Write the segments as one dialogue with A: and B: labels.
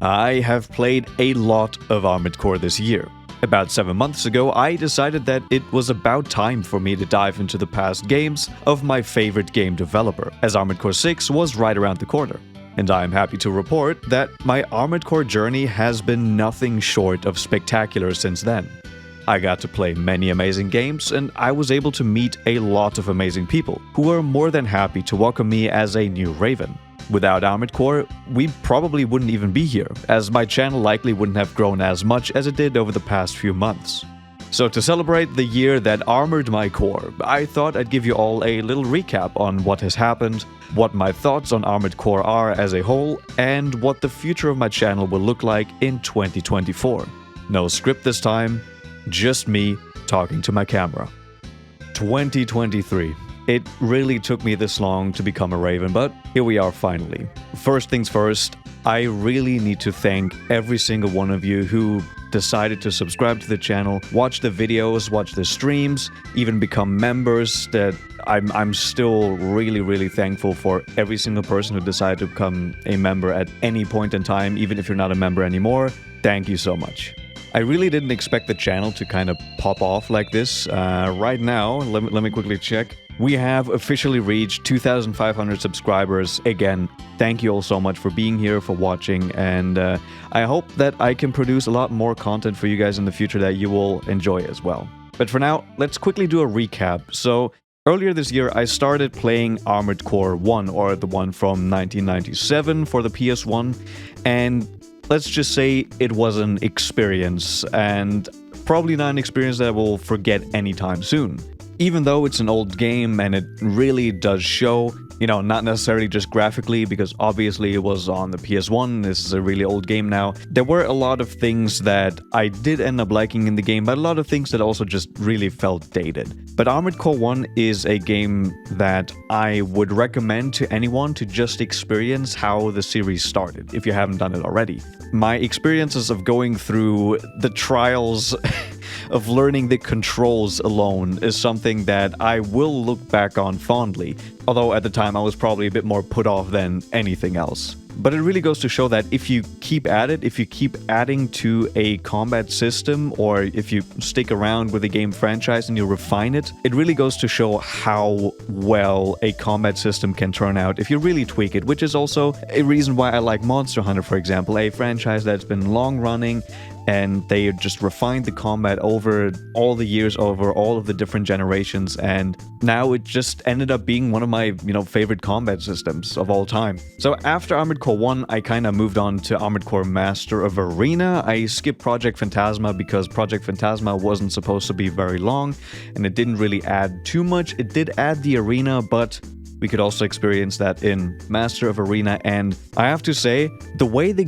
A: I have played a lot of Armored Core this year. About 7 months ago, I decided that it was about time for me to dive into the past games of my favorite game developer, as Armored Core 6 was right around the corner. And I am happy to report that my Armored Core journey has been nothing short of spectacular since then. I got to play many amazing games, and I was able to meet a lot of amazing people who were more than happy to welcome me as a new Raven. Without Armored Core, we probably wouldn't even be here, as my channel likely wouldn't have grown as much as it did over the past few months. So to celebrate the year that armored my core, I thought I'd give you all a little recap on what has happened, what my thoughts on Armored Core are as a whole, and what the future of my channel will look like in 2024. No script this time, just me talking to my camera. 2023. It really took me this long to become a Raven, but here we are finally. First things first, I really need to thank every single one of you who decided to subscribe to the channel, watch the videos, watch the streams, even become members. That I'm still really thankful for every single person who decided to become a member at any point in time, even if you're not a member anymore. Thank you so much. I really didn't expect the channel to kind of pop off like this. Right now, let me quickly check. We have officially reached 2,500 subscribers. Again, thank you all so much for being here, for watching, and I hope that I can produce a lot more content for you guys in the future that you will enjoy as well. But for now, let's quickly do a recap. So, earlier this year, I started playing Armored Core 1, or the one from 1997 for the PS1, and let's just say it was an experience, and probably not an experience that I will forget anytime soon. Even though it's an old game and it really does show, not necessarily just graphically, because obviously it was on the PS1, this is a really old game now. There were a lot of things that I did end up liking in the game, but a lot of things that also just really felt dated. But Armored Core 1 is a game that I would recommend to anyone to just experience how the series started, if you haven't done it already. My experiences of going through the trials of learning the controls alone is something that I will look back on fondly, although at the time I was probably a bit more put off than anything else. But it really goes to show that if you keep at it, if you keep adding to a combat system, or if you stick around with the game franchise and you refine it, it really goes to show how well a combat system can turn out if you really tweak it, which is also a reason why I like Monster Hunter, for example, a franchise that's been long running, and they just refined the combat over all the years, over all of the different generations, and now it just ended up being one of my, favorite combat systems of all time. So after Armored Core 1, I kind of moved on to Armored Core Master of Arena. I skipped Project Phantasma because Project Phantasma wasn't supposed to be very long, and it didn't really add too much. It did add the arena, but we could also experience that in Master of Arena, and I have to say, the way the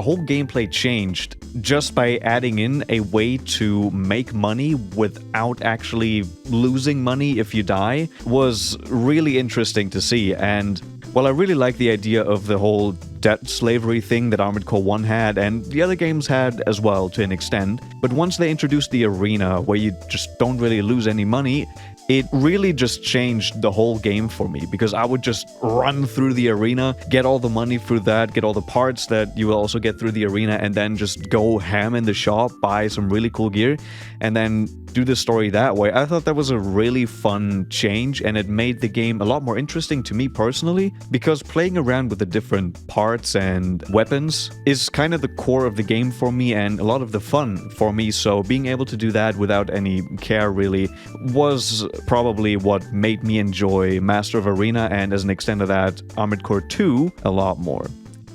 A: whole gameplay changed just by adding in a way to make money without actually losing money if you die was really interesting to see. And while I really like the idea of the whole debt slavery thing that Armored Core 1 had, and the other games had as well to an extent, but once they introduced the arena where you just don't really lose any money, it really just changed the whole game for me, because I would just run through the arena, get all the money through that, get all the parts that you will also get through the arena, and then just go ham in the shop, buy some really cool gear, and then do the story that way. I thought that was a really fun change, and it made the game a lot more interesting to me personally, because playing around with the different parts and weapons is kind of the core of the game for me and a lot of the fun for me, so being able to do that without any care really was probably what made me enjoy Master of Arena, and as an extent of that, Armored Core 2 a lot more.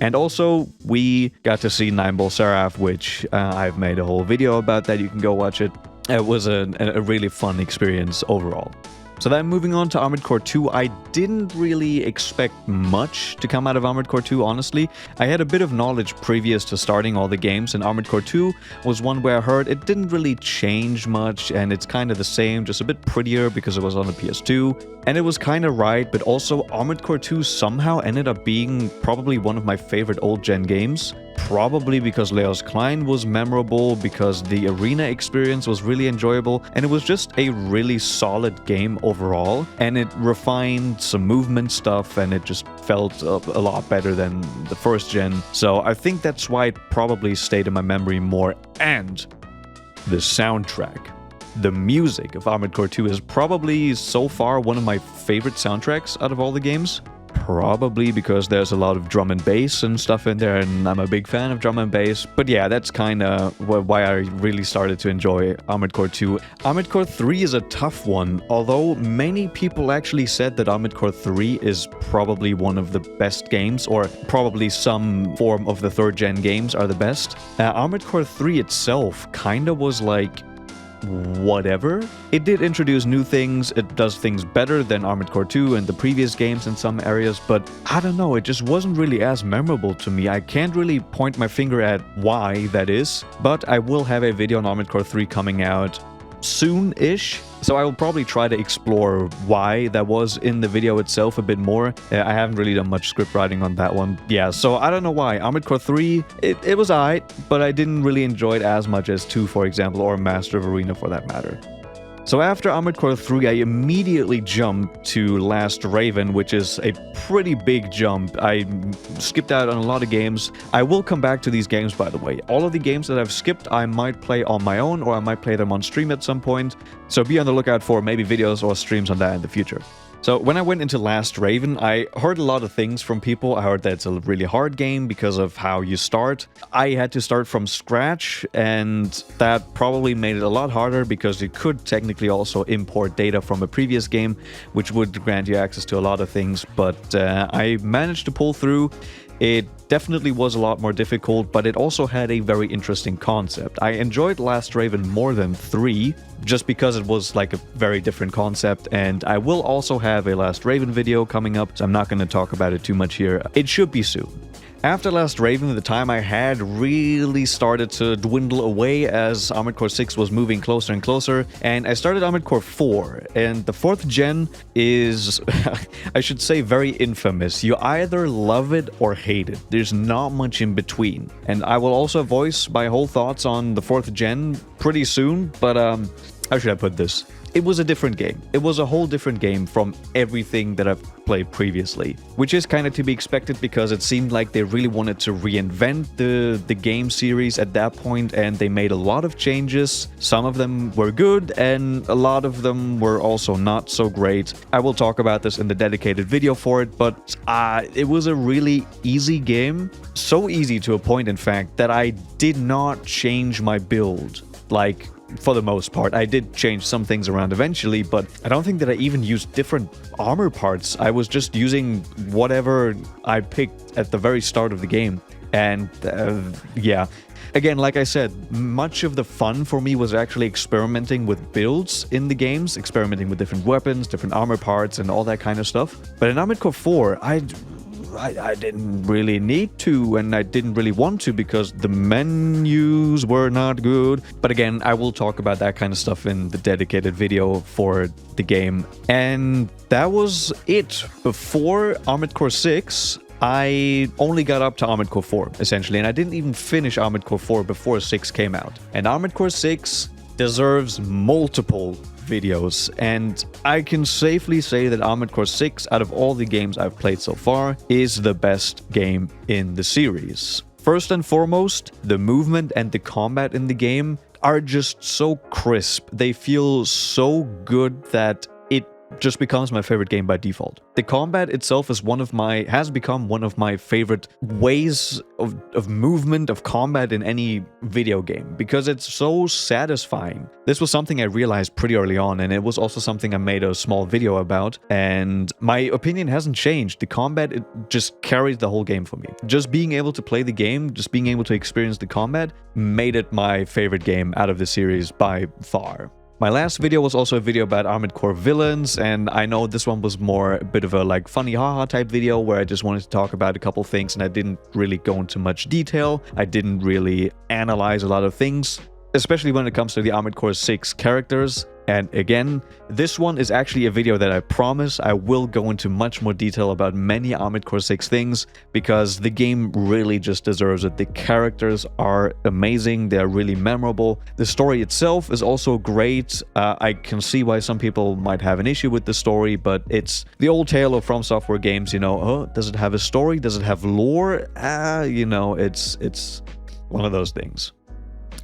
A: And also, we got to see Nine Ball Seraph, which I've made a whole video about that, you can go watch it. It was a really fun experience overall. So then moving on to Armored Core 2, I didn't really expect much to come out of Armored Core 2, honestly. I had a bit of knowledge previous to starting all the games, and Armored Core 2 was one where I heard it didn't really change much, and it's kind of the same, just a bit prettier because it was on the PS2. And it was kind of right, but also Armored Core 2 somehow ended up being probably one of my favorite old-gen games. probably because Leos Klein was memorable, because the arena experience was really enjoyable, and it was just a really solid game overall, and it refined some movement stuff, and it just felt a lot better than the first gen. So I think that's why it probably stayed in my memory more. And the soundtrack. The music of Armored Core 2 is probably so far one of my favorite soundtracks out of all the games. Probably because there's a lot of drum and bass and stuff in there, and I'm a big fan of drum and bass. But yeah, that's kind of why I really started to enjoy Armored Core 2. Armored Core 3 is a tough one, although many people actually said that Armored Core 3 is probably one of the best games, or probably some form of the third-gen games are the best. Armored Core 3 itself kind of was like whatever. It did introduce new things, it does things better than Armored Core 2 and the previous games in some areas, but I don't know, it just wasn't really as memorable to me. I can't really point my finger at why that is, but I will have a video on Armored Core 3 coming out soon-ish, so I will probably try to explore why that was in the video itself a bit more. I haven't really done much script writing on that one. Yeah, so I don't know why. Armored Core 3, it was alright, but I didn't really enjoy it as much as 2, for example, or Master of Arena for that matter. So after Armored Core 3, I immediately jumped to Last Raven, which is a pretty big jump. I skipped out on a lot of games. I will come back to these games, by the way. All of the games that I've skipped, I might play on my own, or I might play them on stream at some point. So be on the lookout for maybe videos or streams on that in the future. So when I went into Last Raven, I heard a lot of things from people. I heard that it's a really hard game because of how you start. I had to start from scratch, and that probably made it a lot harder because you could technically also import data from a previous game, which would grant you access to a lot of things. But I managed to pull through. It definitely was a lot more difficult, but it also had a very interesting concept. I enjoyed Last Raven more than 3, just because it was like a very different concept, and I will also have a Last Raven video coming up, so I'm not going to talk about it too much here. It should be soon. After Last Raven, the time I had really started to dwindle away as Armored Core 6 was moving closer and closer, and I started Armored Core 4, and the 4th gen is, I should say, very infamous. You either love it or hate it. There's not much in between. And I will also voice my whole thoughts on the 4th gen pretty soon, but how should I put this? It was a different game. It was a whole different game from everything that I've played previously, which is kind of to be expected because it seemed like they really wanted to reinvent the game series at that point, and they made a lot of changes. Some of them were good, and a lot of them were also not so great. I will talk about this in the dedicated video for it, but it was a really easy game. So easy to a point, in fact, that I did not change my build. Like, for the most part. I did change some things around eventually, but I don't think that I even used different armor parts. I was just using whatever I picked at the very start of the game. And yeah, again, like I said, much of the fun for me was actually experimenting with builds in the games, experimenting with different weapons, different armor parts, and all that kind of stuff. But in Armored Core 4, I didn't really need to, and I didn't really want to because the menus were not good. But again, I will talk about that kind of stuff in the dedicated video for the game. And that was it. Before Armored Core 6, I only got up to Armored Core 4, essentially, and I didn't even finish Armored Core 4 before 6 came out. And Armored Core 6 deserves multiple videos, and I can safely say that Armored Core 6, out of all the games I've played so far, is the best game in the series. First and foremost, the movement and the combat in the game are just so crisp. They feel so good that it just becomes my favorite game by default. The combat itself is has become one of my favorite ways of movement, of combat in any video game, because it's so satisfying. This was something I realized pretty early on, and it was also something I made a small video about, and my opinion hasn't changed. The combat, it just carried the whole game for me. Just being able to play the game, just being able to experience the combat, made it my favorite game out of the series by far. My last video was also a video about Armored Core villains, and I know this one was more a bit of a like funny haha type video where I just wanted to talk about a couple things and I didn't really go into much detail. I didn't really analyze a lot of things, especially when it comes to the Armored Core 6 characters. And again, this one is actually a video that I promise I will go into much more detail about many Armored Core 6 things, because the game really just deserves it. The characters are amazing, they're really memorable. The story itself is also great. I can see why some people might have an issue with the story, but it's the old tale of From Software games, you know, oh, does it have a story? Does it have lore? You know, it's one of those things.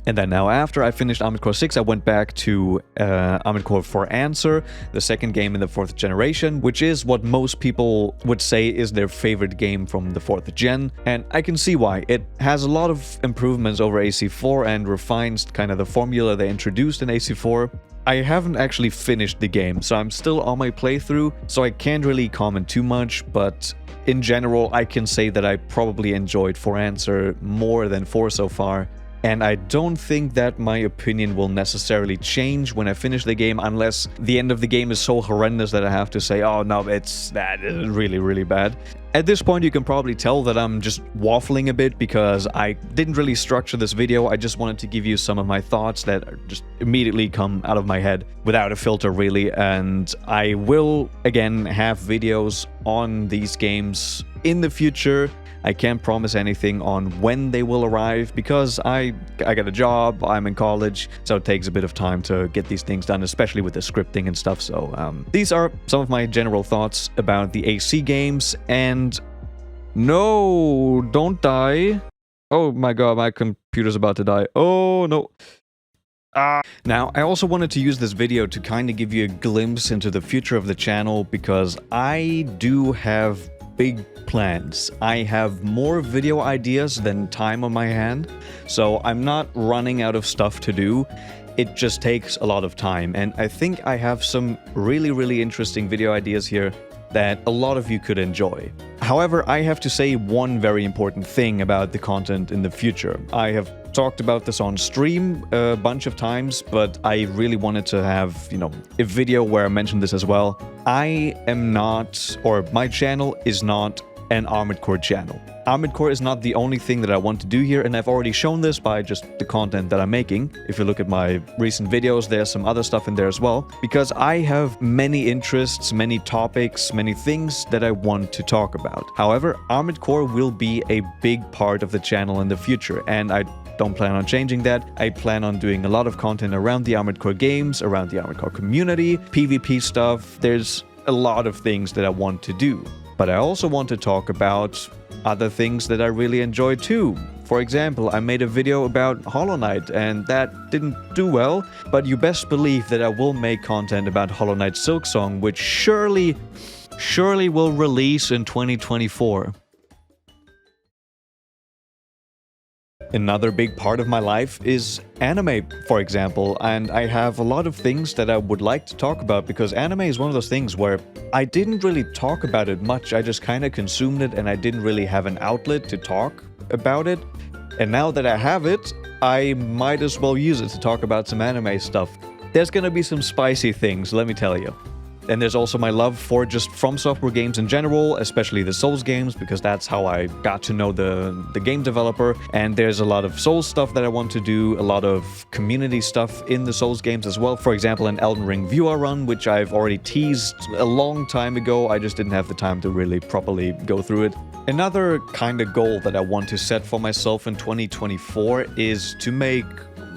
A: And then now after I finished Armored Core 6, I went back to Armored Core 4 Answer, the second game in the 4th generation, which is what most people would say is their favorite game from the 4th gen. And I can see why. It has a lot of improvements over AC4 and refines kind of the formula they introduced in AC4. I haven't actually finished the game, so I'm still on my playthrough, so I can't really comment too much, but in general, I can say that I probably enjoyed 4 Answer more than 4 so far. And I don't think that my opinion will necessarily change when I finish the game, unless the end of the game is so horrendous that I have to say, oh no, it's really, really bad. At this point, you can probably tell that I'm just waffling a bit, because I didn't really structure this video. I just wanted to give you some of my thoughts that just immediately come out of my head without a filter, really. And I will, again, have videos on these games in the future. I can't promise anything on when they will arrive, because I got a job, I'm in college, so it takes a bit of time to get these things done, especially with the scripting and stuff. So these are some of my general thoughts about the AC games. And no, don't die. Oh my god, my computer's about to die. Oh no. Now, I also wanted to use this video to kind of give you a glimpse into the future of the channel, because I do have big plans. I have more video ideas than time on my hand, so I'm not running out of stuff to do. It just takes a lot of time, and I think I have some really, really interesting video ideas here that a lot of you could enjoy. However, I have to say one very important thing about the content in the future. I have talked about this on stream a bunch of times, but I really wanted to have, you know, a video where I mentioned this as well. I am not, or my channel is not, an Armored Core channel. Armored Core is not the only thing that I want to do here, and I've already shown this by just the content that I'm making. If you look at my recent videos, there's some other stuff in there as well, because I have many interests, many topics, many things that I want to talk about. However, Armored Core will be a big part of the channel in the future, and I don't plan on changing that. I plan on doing a lot of content around the Armored Core games, around the Armored Core community, PvP stuff. There's a lot of things that I want to do. But I also want to talk about other things that I really enjoy too. For example, I made a video about Hollow Knight, and that didn't do well, but you best believe that I will make content about Hollow Knight Silksong, which surely will release in 2024. Another big part of my life is anime, for example, and I have a lot of things that I would like to talk about, because anime is one of those things where I didn't really talk about it much. I just kind of consumed it, and I didn't really have an outlet to talk about it. And now that I have it, I might as well use it to talk about some anime stuff. There's gonna be some spicy things, let me tell you. And there's also my love for just From Software games in general, especially the Souls games, because that's how I got to know the game developer. And there's a lot of Souls stuff that I want to do, a lot of community stuff in the Souls games as well. For example, an Elden Ring viewer run, which I've already teased a long time ago. I just didn't have the time to really properly go through it. Another kind of goal that I want to set for myself in 2024 is to make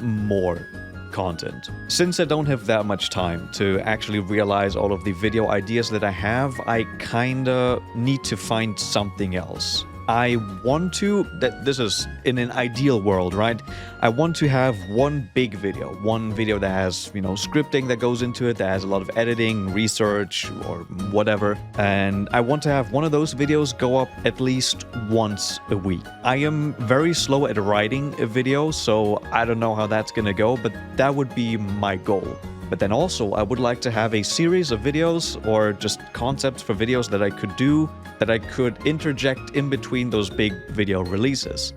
A: more content. Since I don't have that much time to actually realize all of the video ideas that I have, I kinda need to find something else. I want to, this is in an ideal world, right? I want to have one video that has, you know, scripting that goes into it, that has a lot of editing, research, or whatever. And I want to have one of those videos go up at least once a week. I am very slow at writing a video, so I don't know how that's gonna go, but that would be my goal. But then also, I would like to have a series of videos, or just concepts for videos that I could do, that I could interject in between those big video releases.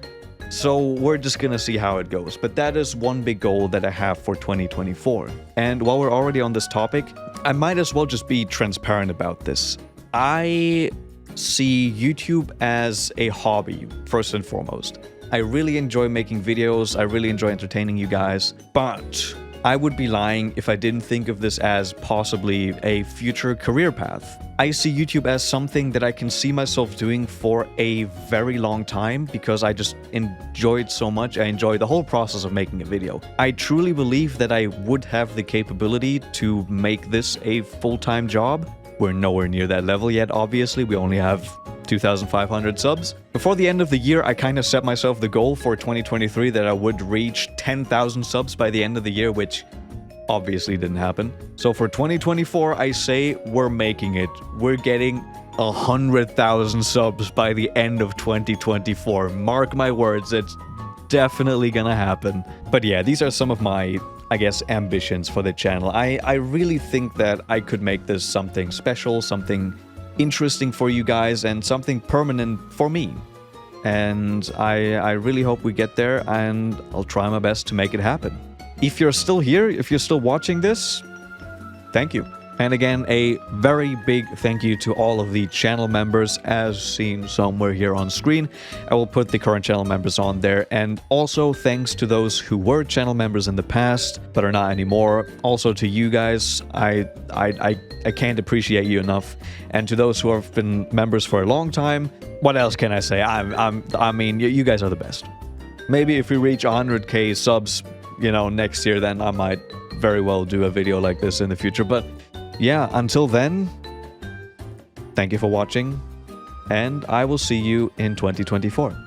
A: So we're just gonna see how it goes. But that is one big goal that I have for 2024. And while we're already on this topic, I might as well just be transparent about this. I see YouTube as a hobby, first and foremost. I really enjoy making videos, I really enjoy entertaining you guys, but I would be lying if I didn't think of this as possibly a future career path. I see YouTube as something that I can see myself doing for a very long time because I just enjoy it so much. I enjoy the whole process of making a video. I truly believe that I would have the capability to make this a full-time job. We're nowhere near that level yet, obviously. We only have 2,500 subs. Before the end of the year, I kind of set myself the goal for 2023 that I would reach 10,000 subs by the end of the year, which obviously didn't happen. So for 2024, I say we're making it. We're getting 100,000 subs by the end of 2024. Mark my words, it's definitely gonna happen. But yeah, these are some of my, I guess, ambitions for the channel. I really think that I could make this something special, something interesting for you guys, and something permanent for me. And I really hope we get there, and I'll try my best to make it happen. If you're still here, if you're still watching this, thank you. And again, a very big thank you to all of the channel members, as seen somewhere here on screen. I will put the current channel members on there. And also thanks to those who were channel members in the past, but are not anymore. Also to you guys, I can't appreciate you enough. And to those who have been members for a long time, what else can I say? I mean, you guys are the best. Maybe if we reach 100k subs, you know, next year, then I might very well do a video like this in the future. But yeah, until then, thank you for watching, and I will see you in 2024.